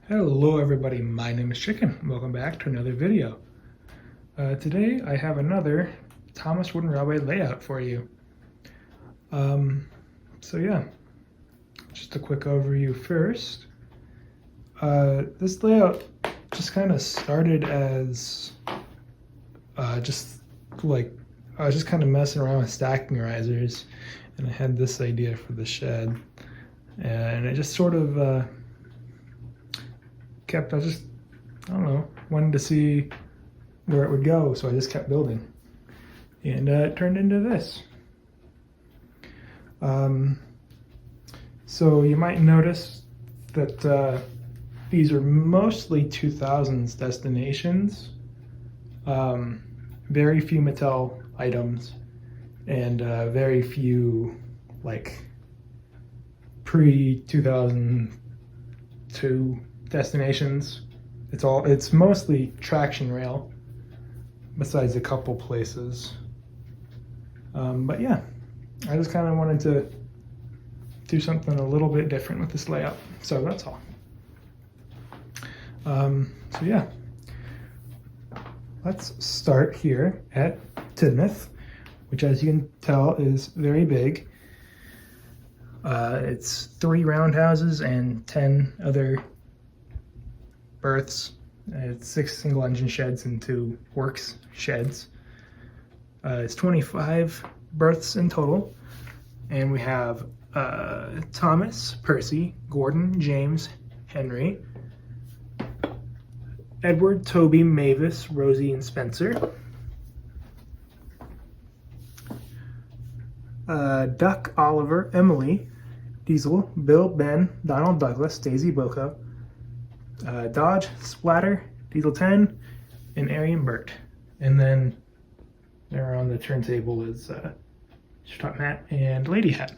Hello everybody, my name is Chicken. Welcome back to another video. Today I have another Thomas Wooden Railway layout for you. Yeah, just a quick overview first. This layout just kind of started as just like I was just kind of messing around with stacking risers, and I had this idea for the shed, and it just sort of I don't know, wanted to see where it would go, so I just kept building. And it turned into this. So you might notice that these are mostly 2000s destinations. Very few Mattel items, and very few like pre-2002 destinations. It's mostly traction rail, besides a couple places. But yeah, I just kind of wanted to do something a little bit different with this layout, so that's all. So yeah, let's start here at Tidmouth, which, as you can tell, is very big. It's 3 roundhouses and 10 other berths. It's 6 single engine sheds and 2 works sheds. It's 25 berths in total, and we have Thomas, Percy, Gordon, James, Henry, Edward, Toby, Mavis, Rosie, and Spencer. Duck, Oliver, Emily, Diesel, Bill, Ben, Donald, Douglas, Daisy, Boko, Dodge, Splatter, Diesel 10, and Arian Burt. And then there on the turntable is Top Hat and Lady Hat.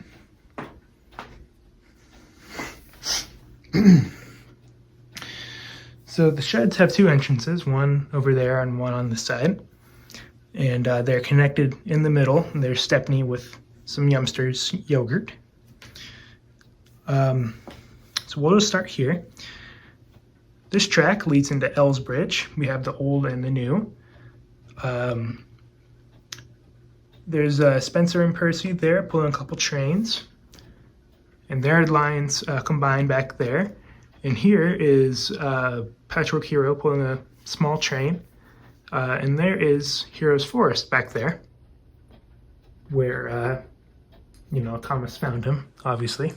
So the sheds have 2 entrances, one over there and one on the side. And they're connected in the middle. There's Stepney with some Youngsters yogurt. So we'll just start here. This track leads into Elsbridge. We have the old and the new. There's Spencer and Percy there pulling a couple trains. And their lines combine back there. And here is Patchwork Hero pulling a small train. And there is Heroes Forest back there, where, Thomas found him, obviously.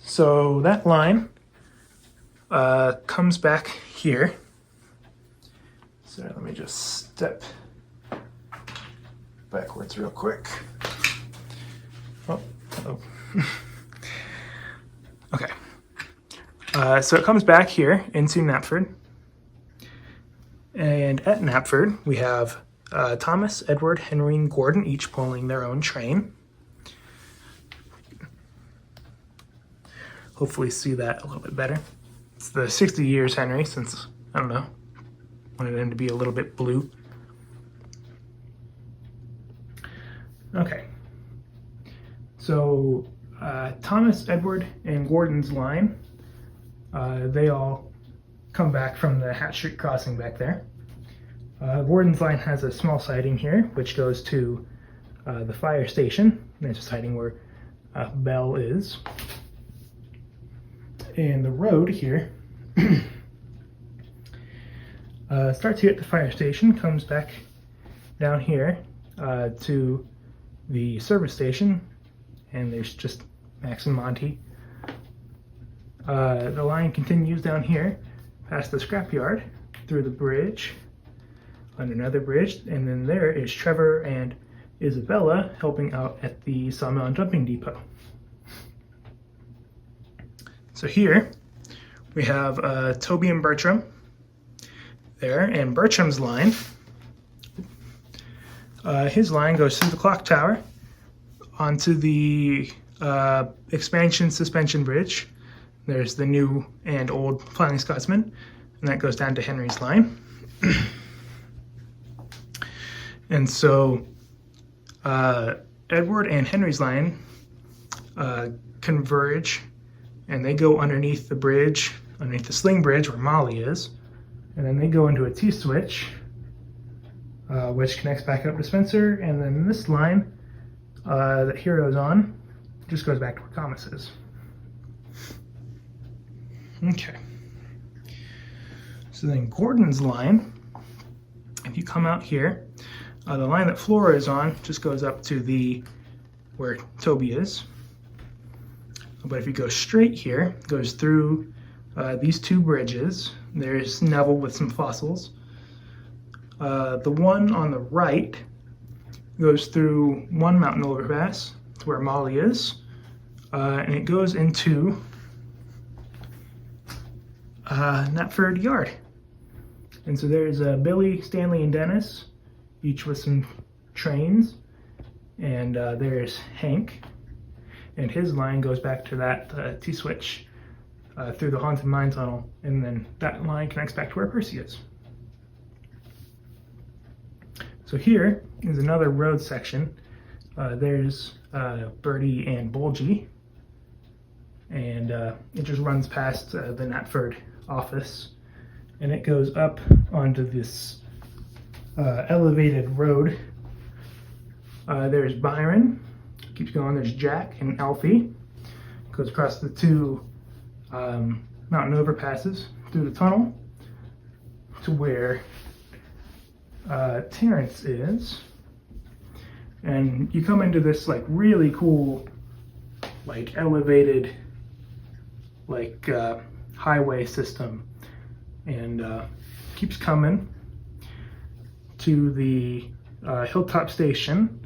So that line comes back here. So let me just step backwards real quick. Oh. Okay. So it comes back here into Knapford. And at Knapford, we have Thomas, Edward, Henry, and Gordon each pulling their own train. Hopefully see that a little bit better. It's the 60 years Henry, since, I don't know, wanted him to be a little bit blue. Okay. So Thomas, Edward, and Gordon's line, they all come back from the Hat Street crossing back there. Gordon's line has a small siding here, which goes to the fire station. There's a siding where Bell is. And the road here starts here at the fire station, comes back down here to the service station, and there's just Max and Monty. The line continues down here past the scrapyard, through the bridge, on another bridge, and then there is Trevor and Isabella helping out at the Sawmill and Dumping Depot. So here we have Toby and Bertram there, and Bertram's line, his line goes through the clock tower onto the expansion suspension bridge. There's the new and old Flying Scotsman, and that goes down to Henry's line. And so Edward and Henry's line converge and they go underneath the bridge, underneath the sling bridge where Molly is, and then they go into a T-switch, which connects back up to Spencer, and then this line that Hero's on just goes back to where Thomas is. Okay. So then Gordon's line, if you come out here, the line that Flora is on just goes up to where Toby is. But if you go straight here, it goes through these two bridges. There's Neville with some fossils. The one on the right goes through one mountain overpass to where Molly is, and it goes into Knapford Yard. And so there's Billy, Stanley, and Dennis, each with some trains, and there's Hank, and his line goes back to that T-switch through the Haunted Mine Tunnel, and then that line connects back to where Percy is. So here is another road section. There's Birdie and Bulgy, and it just runs past the Knapford office, and it goes up onto this elevated road. There's Byron, keeps going. There's Jack and Alfie, goes across the two mountain overpasses through the tunnel to where Terrence is, and you come into this like really cool, like elevated, like highway system, and keeps coming to the Hilltop Station.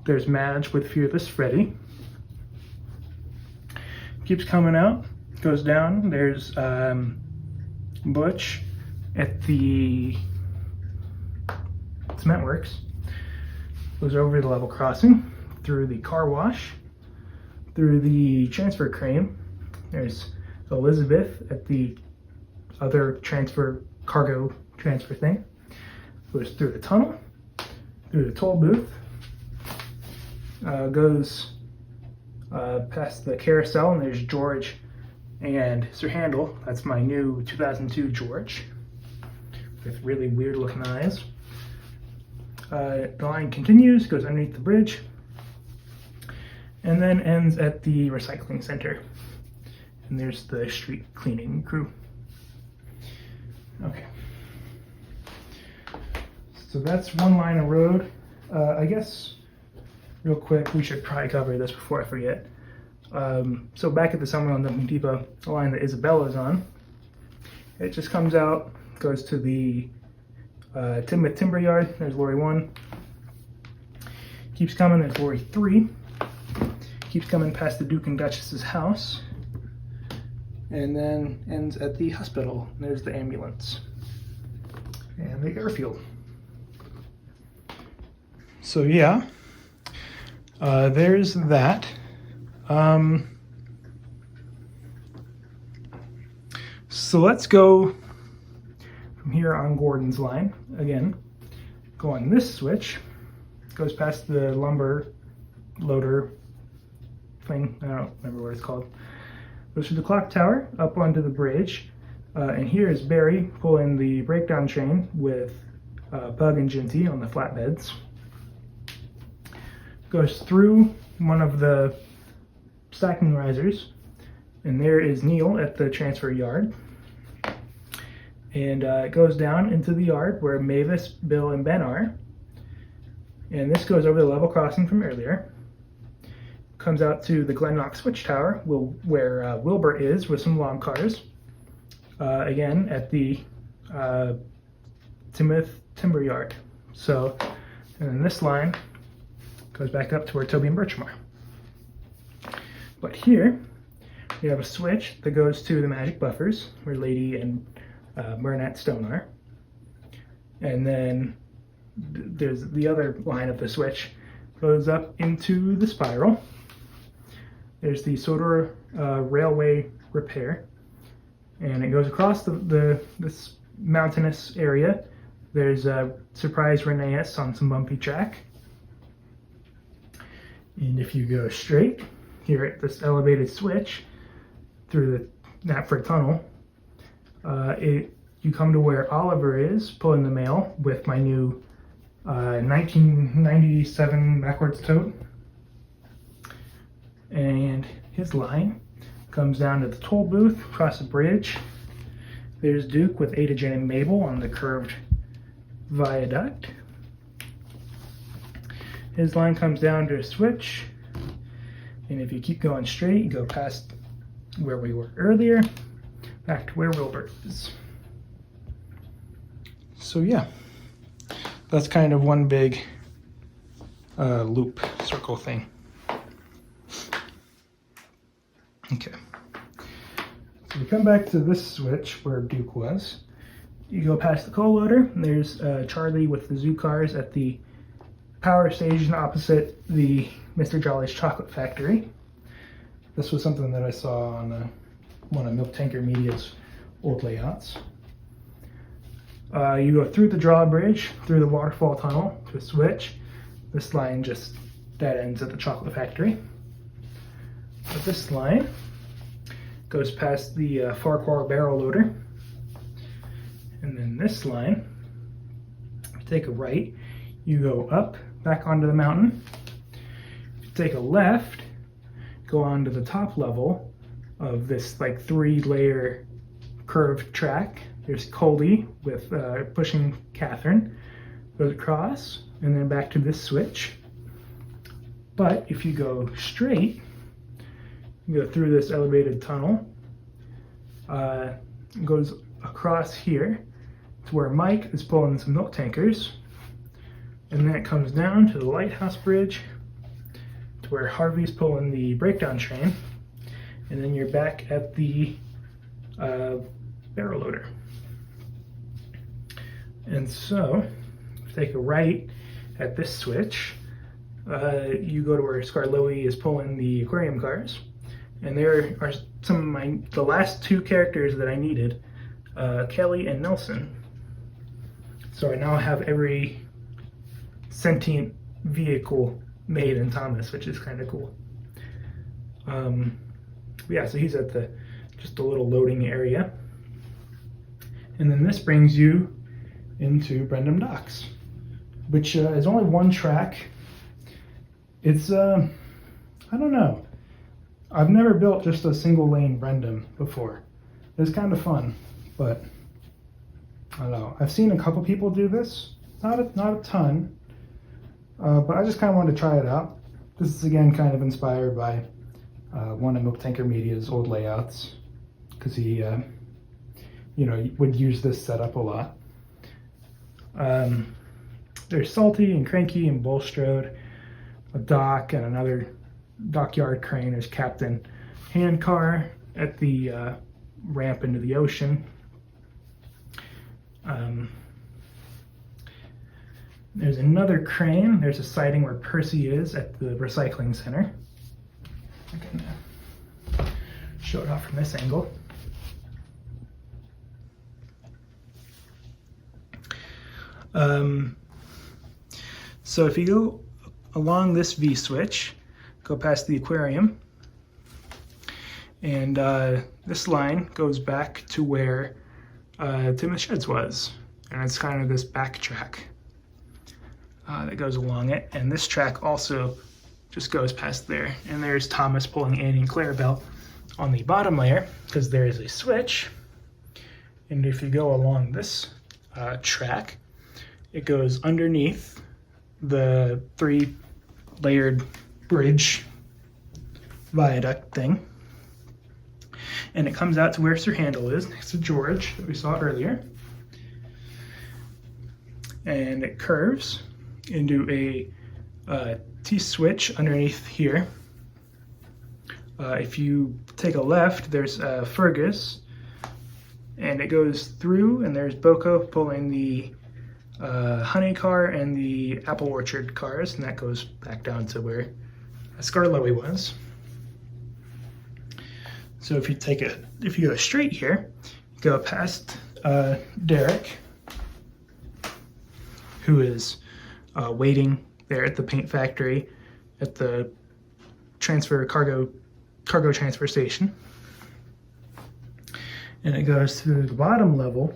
There's Madge with Fearless Freddy. Keeps coming out, goes down. There's Butch at the Cement Works. Goes over the level crossing, through the car wash, through the transfer crane. There's Elizabeth at the other cargo transfer thing. Goes through the tunnel, through the toll booth, goes past the carousel, and there's George and Sir Handel. That's my new 2002 George with really weird looking eyes. The line continues, goes underneath the bridge, and then ends at the recycling center. And there's the street cleaning crew. Okay. So that's one line of road. I guess, real quick, we should probably cover this before I forget. So back at the Summerland Dumping Depot, the line that Isabella's on, it just comes out, goes to the Tidmouth Timber Yard. There's Lorry 1. Keeps coming, there's Lorry 3. Keeps coming past the Duke and Duchess's house. And then ends at the hospital. There's the ambulance. And the airfield. So yeah, there's that. So let's go from here on Gordon's line. Again, go on this switch. Goes past the lumber loader thing. I don't remember what it's called. Goes through the clock tower, up onto the bridge. And here is Barry pulling the breakdown train with Bug and Ginty on the flatbeds. Goes through one of the stacking risers, and there is Neil at the transfer yard. And it goes down into the yard where Mavis, Bill, and Ben are. And this goes over the level crossing from earlier. Comes out to the Glen Knox Switch Tower, where Wilbur is with some log cars. Again, at the Tidmouth Timber Yard. So, and then this line goes back up to where Toby and Bertram are. But here, we have a switch that goes to the Magic Buffers, where Lady and Burnett Stone are. And then there's the other line of the switch, goes up into the spiral. There's the Sodor Railway Repair. And it goes across this mountainous area. There's a Surprise Reneus on some bumpy track. And if you go straight here at this elevated switch, through the Knapford tunnel, you come to where Oliver is pulling the mail with my new 1997 backwards tote. And his line comes down to the toll booth, across the bridge. There's Duke with Ada, Jen, and Mabel on the curved viaduct. His line comes down to a switch, and if you keep going straight, you go past where we were earlier, back to where Wilbur is. So yeah, that's kind of one big loop circle thing. Okay, so we come back to this switch where Duke was. You go past the coal loader, and there's Charlie with the zoo cars at the power station opposite the Mr. Jolly's Chocolate Factory. This was something that I saw on one of Milk Tanker Media's old layouts. You go through the drawbridge, through the waterfall tunnel to a switch. This line just dead ends at the chocolate factory. But this line goes past the Farquhar barrel loader. And then this line, if you take a right, you go up, back onto the mountain. If you take a left, go onto the top level of this like 3-layer curved track. There's Coley with pushing Catherine, goes across, and then back to this switch. But if you go straight, you go through this elevated tunnel, it goes across here to where Mike is pulling some milk tankers, and then it comes down to the lighthouse bridge to where Harvey's pulling the breakdown train, and then you're back at the barrel loader. And so, if you take a right at this switch, you go to where Scarloey is pulling the aquarium cars, and there are some of the last 2 characters that I needed, Kelly and Nelson. So I now have every sentient vehicle made in Thomas, which is kind of cool. Yeah, so he's at just a little loading area. And then this brings you into Brendam Docks, which is only 1 track. It's, I don't know. I've never built just a single lane Brendam before. It's kind of fun, but I don't know. I've seen a couple people do this, not a ton, but I just kind of wanted to try it out. This is again kind of inspired by one of Milk Tanker Media's old layouts, because he, would use this setup a lot. There's Salty and Cranky and Bulstrode, a dock and another dockyard crane. There's Captain Handcar at the ramp into the ocean. There's another crane. There's a sighting where Percy is at the recycling center. I can show it off from this angle. So if you go along this V-switch, go past the aquarium, and this line goes back to where Tidmouth Sheds was, and it's kind of this back track that goes along it, and this track also just goes past there. And there's Thomas pulling Annie and Clarabelle on the bottom layer, because there is a switch. And if you go along this track, it goes underneath the 3-layered bridge viaduct thing, and it comes out to where Sir Handel is, next to George that we saw earlier, and it curves into a T-switch underneath here. If you take a left, there's Fergus, and it goes through, and there's Boko pulling the honey car and the apple orchard cars, and that goes back down to where Scarloey was. So if you go straight here, you go past Derek, who is waiting there at the paint factory at the cargo transfer station. and it goes through the bottom level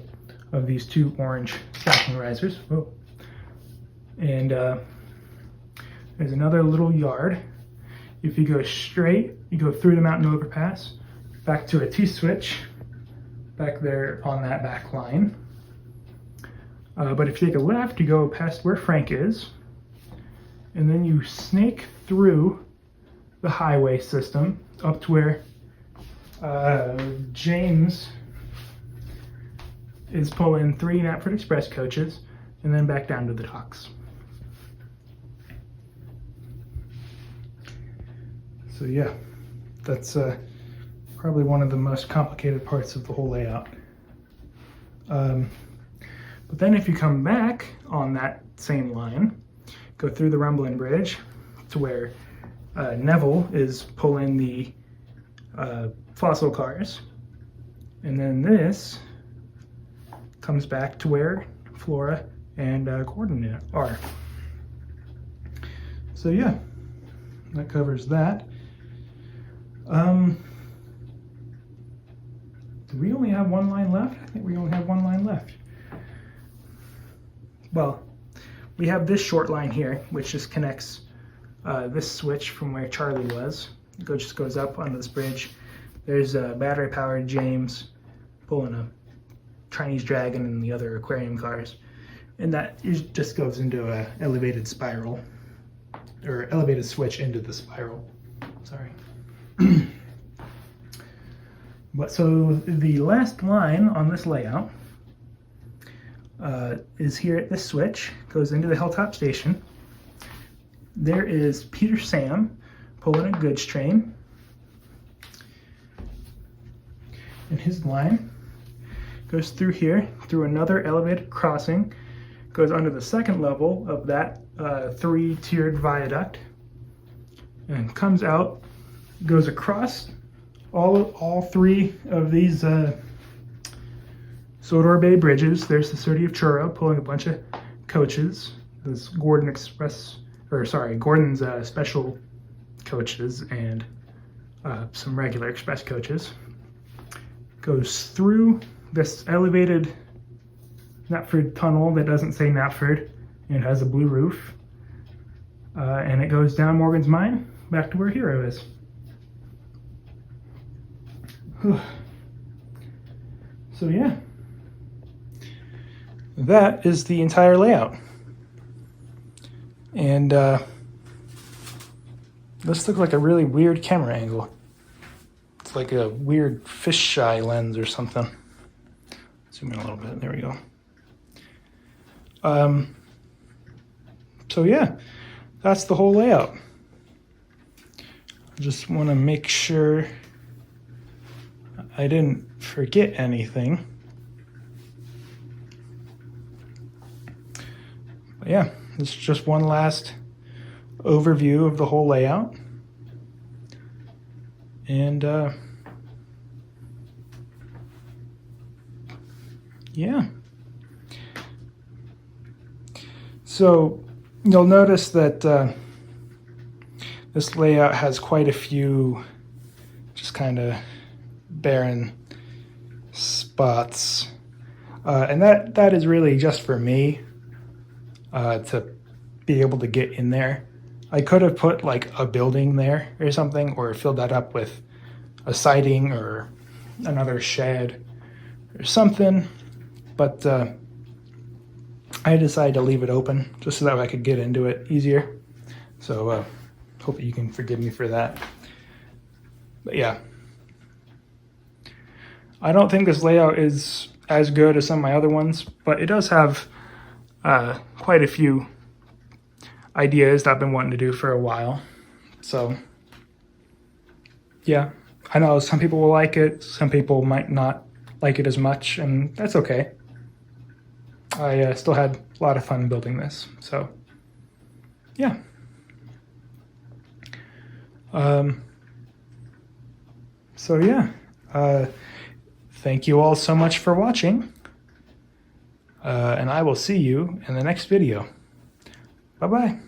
of these two orange stacking risers. Whoa. And there's another little yard. If you go straight, you go through the mountain overpass, back to a T-switch, back there on that back line. But if you take a left, you go past where Frank is, and then you snake through the highway system up to where James is pulling 3 Knapford Express coaches, and then back down to the docks. So yeah, that's probably one of the most complicated parts of the whole layout. But then if you come back on that same line, go through the Rumbling Bridge to where Neville is pulling the fossil cars, and then this comes back to where Flora and Gordon are. So yeah, that covers that. Do we only have one line left? I think we only have one line left. Well, we have this short line here, which just connects this switch from where Charlie was. It just goes up onto this bridge. There's a battery-powered James pulling a Chinese Dragon and the other aquarium cars. And that just goes into a elevated spiral, or elevated switch into the spiral. Sorry. But so the last line on this layout is here at this switch, goes into the Hilltop Station. There is Peter Sam pulling a goods train, and his line goes through here, through another elevated crossing, goes under the second level of that 3-tiered viaduct, and comes out, goes across all 3 of these Sodor Bay bridges. There's the City of Churro pulling a bunch of coaches. There's Gordon's special coaches and some regular express coaches. Goes through this elevated Knapford tunnel that doesn't say Knapford and has a blue roof. And it goes down Morgan's Mine back to where Hero is. So yeah, that is the entire layout. And this looks like a really weird camera angle. It's like a weird fisheye lens or something. Zoom in a little bit, there we go. So yeah, that's the whole layout. I just want to make sure I didn't forget anything. But yeah, this is just one last overview of the whole layout. And yeah. So you'll notice that this layout has quite a few just kind of barren spots, and that is really just for me to be able to get in there. I could have put like a building there or something, or filled that up with a siding or another shed or something, but I decided to leave it open just so that I could get into it easier. So hope you can forgive me for that. But yeah, I don't think this layout is as good as some of my other ones, but it does have quite a few ideas that I've been wanting to do for a while. So yeah, I know some people will like it, some people might not like it as much, and that's okay. I still had a lot of fun building this, so yeah. So yeah, thank you all so much for watching, and I will see you in the next video. Bye-bye.